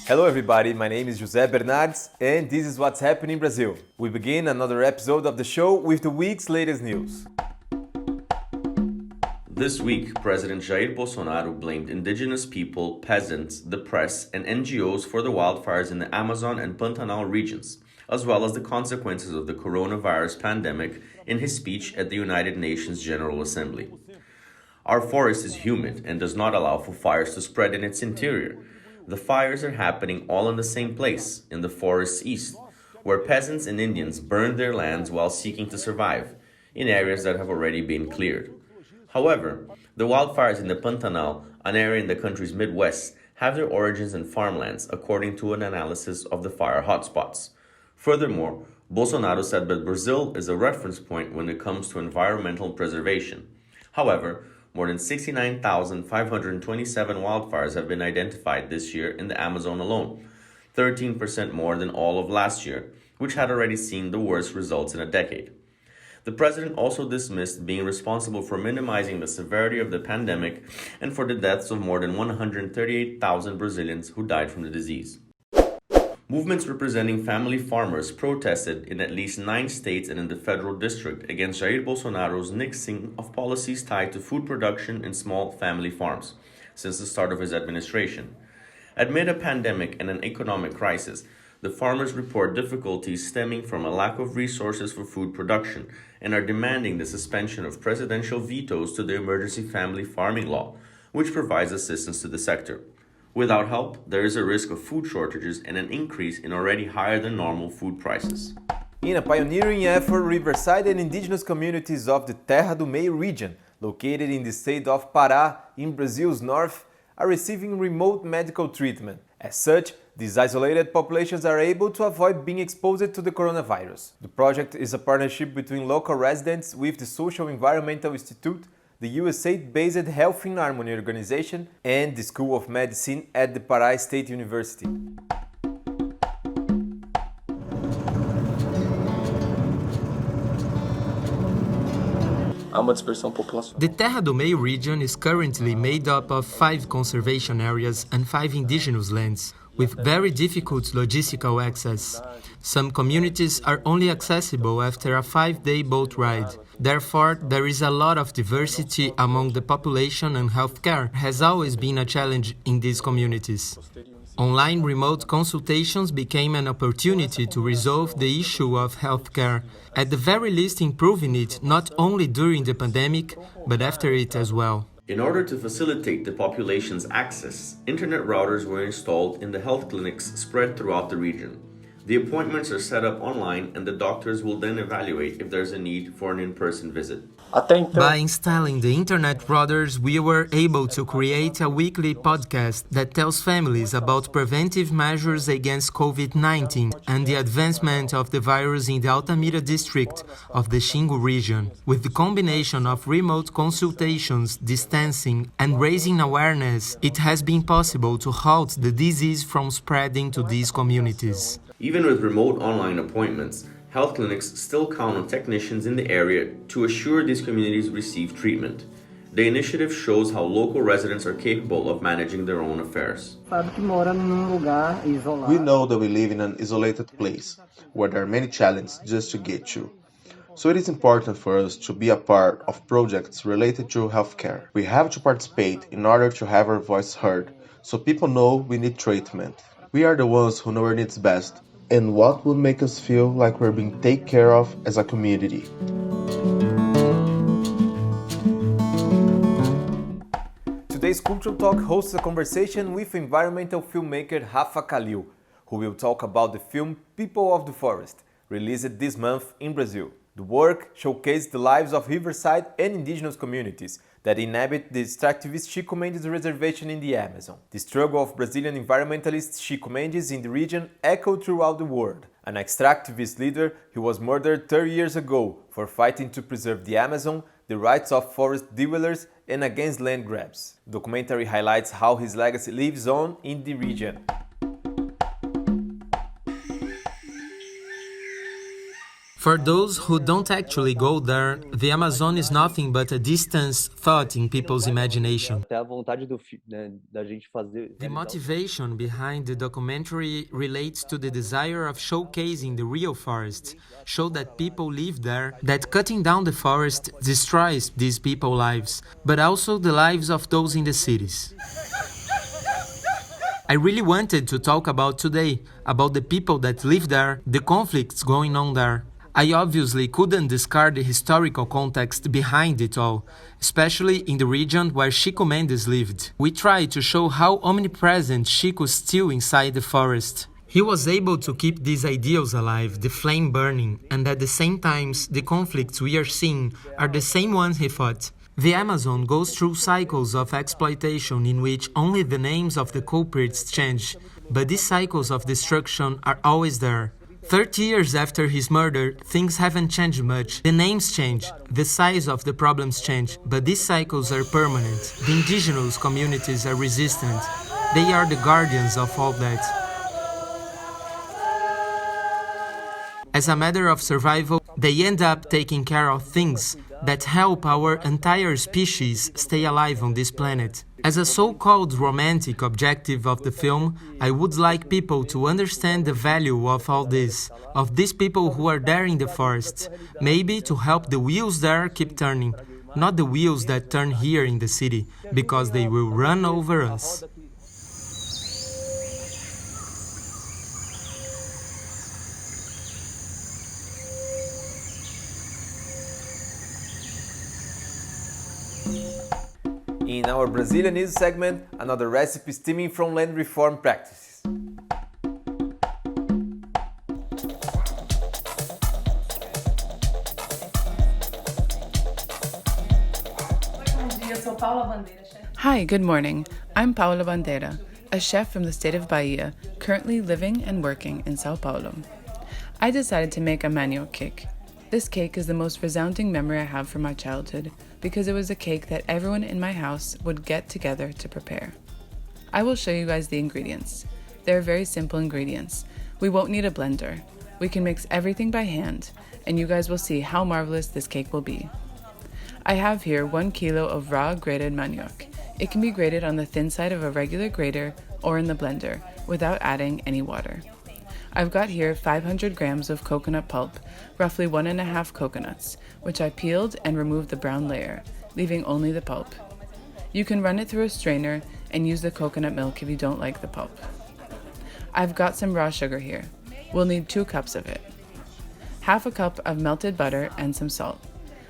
Hello everybody, my name is José Bernardes and this is what's happening in Brazil. We begin another episode of the show with the week's latest news. This week, President Jair Bolsonaro blamed indigenous people, peasants, the press, and NGOs for the wildfires in the Amazon and Pantanal regions, as well as the consequences of the coronavirus pandemic in his speech at the United Nations General Assembly. Our forest is humid and does not allow for fires to spread in its interior. The fires are happening all in the same place, in the forest's east, where peasants and Indians burn their lands while seeking to survive, in areas that have already been cleared. However, the wildfires in the Pantanal, an area in the country's Midwest, have their origins in farmlands, according to an analysis of the fire hotspots. Furthermore, Bolsonaro said that Brazil is a reference point when it comes to environmental preservation. However, more than 69,527 wildfires have been identified this year in the Amazon alone, 13% more than all of last year, which had already seen the worst results in a decade. The president also dismissed being responsible for minimizing the severity of the pandemic and for the deaths of more than 138,000 Brazilians who died from the disease. Movements representing family farmers protested in at least 9 states and in the federal district against Jair Bolsonaro's nixing of policies tied to food production in small family farms since the start of his administration. Amid a pandemic and an economic crisis, the farmers report difficulties stemming from a lack of resources for food production and are demanding the suspension of presidential vetoes to the emergency family farming law, which provides assistance to the sector. Without help, there is a risk of food shortages and an increase in already higher than normal food prices. In a pioneering effort, Riverside and indigenous communities of the Terra do Meio region, located in the state of Pará, in Brazil's north, are receiving remote medical treatment. As such, these isolated populations are able to avoid being exposed to the coronavirus. The project is a partnership between local residents with the Social Environmental Institute, the USA-based Health in Harmony organization, and the School of Medicine at the Pará State University. The Terra do Meio region is currently made up of 5 conservation areas and 5 indigenous lands, with very difficult logistical access. Some communities are only accessible after a 5-day boat ride. Therefore, there is a lot of diversity among the population, and healthcare has always been a challenge in these communities. Online remote consultations became an opportunity to resolve the issue of healthcare, at the very least improving it not only during the pandemic, but after it as well. In order to facilitate the population's access, internet routers were installed in the health clinics spread throughout the region. The appointments are set up online and the doctors will then evaluate if there's a need for an in-person visit. By installing the internet routers, we were able to create a weekly podcast that tells families about preventive measures against COVID-19 and the advancement of the virus in the Altamira district of the Xingu region. With the combination of remote consultations, distancing, and raising awareness, it has been possible to halt the disease from spreading to these communities. Even with remote online appointments, health clinics still count on technicians in the area to assure these communities receive treatment. The initiative shows how local residents are capable of managing their own affairs. We know that we live in an isolated place, where there are many challenges just to get to. So it is important for us to be a part of projects related to healthcare. We have to participate in order to have our voice heard, so people know we need treatment. We are the ones who know our needs best, and what would make us feel like we're being taken care of as a community. Today's Cultural Talk hosts a conversation with environmental filmmaker Rafa Khalil, who will talk about the film People of the Forest, released this month in Brazil. The work showcased the lives of Riverside and indigenous communities that inhabit the extractivist Chico Mendes reservation in the Amazon. The struggle of Brazilian environmentalist Chico Mendes in the region echoed throughout the world. An extractivist leader who was murdered 30 years ago for fighting to preserve the Amazon, the rights of forest dwellers, and against land grabs. The documentary highlights how his legacy lives on in the region. For those who don't actually go there, the Amazon is nothing but a distant thought in people's imagination. The motivation behind the documentary relates to the desire of showcasing the real forest, show that people live there, that cutting down the forest destroys these people's lives, but also the lives of those in the cities. I really wanted to talk about today, about the people that live there, the conflicts going on there. I obviously couldn't discard the historical context behind it all, especially in the region where Chico Mendes lived. We tried to show how omnipresent Chico's still inside the forest. He was able to keep these ideals alive, the flame burning, and at the same time, the conflicts we are seeing are the same ones he fought. The Amazon goes through cycles of exploitation in which only the names of the culprits change, but these cycles of destruction are always there. 30 years after his murder, things haven't changed much. The names change, the size of the problems change, but these cycles are permanent. The indigenous communities are resistant. They are the guardians of all that. As a matter of survival, they end up taking care of things that help our entire species stay alive on this planet. As a so-called romantic objective of the film, I would like people to understand the value of all this, of these people who are there in the forests, maybe to help the wheels there keep turning, not the wheels that turn here in the city, because they will run over us. In our Brazilian news segment, another recipe stemming from land reform practices. Hi, good morning. I'm Paula Bandeira, a chef from the state of Bahia, currently living and working in Sao Paulo. I decided to make a manioc cake. This cake is the most resounding memory I have from my childhood because it was a cake that everyone in my house would get together to prepare. I will show you guys the ingredients. They're very simple ingredients. We won't need a blender. We can mix everything by hand, and you guys will see how marvelous this cake will be. I have here 1 kilo of raw grated manioc. It can be grated on the thin side of a regular grater or in the blender without adding any water. I've got here 500 grams of coconut pulp, roughly 1.5 coconuts, which I peeled and removed the brown layer, leaving only the pulp. You can run it through a strainer and use the coconut milk if you don't like the pulp. I've got some raw sugar here. We'll need 2 cups of it. Half a cup of melted butter and some salt.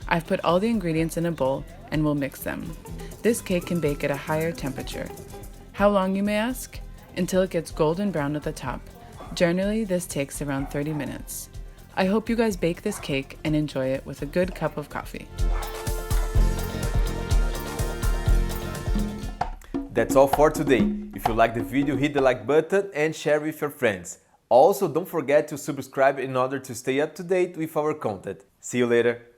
I've put all the ingredients in a bowl and we'll mix them. This cake can bake at a higher temperature. How long, you may ask? Until it gets golden brown at the top. Generally, this takes around 30 minutes. I hope you guys bake this cake and enjoy it with a good cup of coffee. That's all for today. If you like the video, hit the like button and share with your friends. Also, don't forget to subscribe in order to stay up to date with our content. See you later!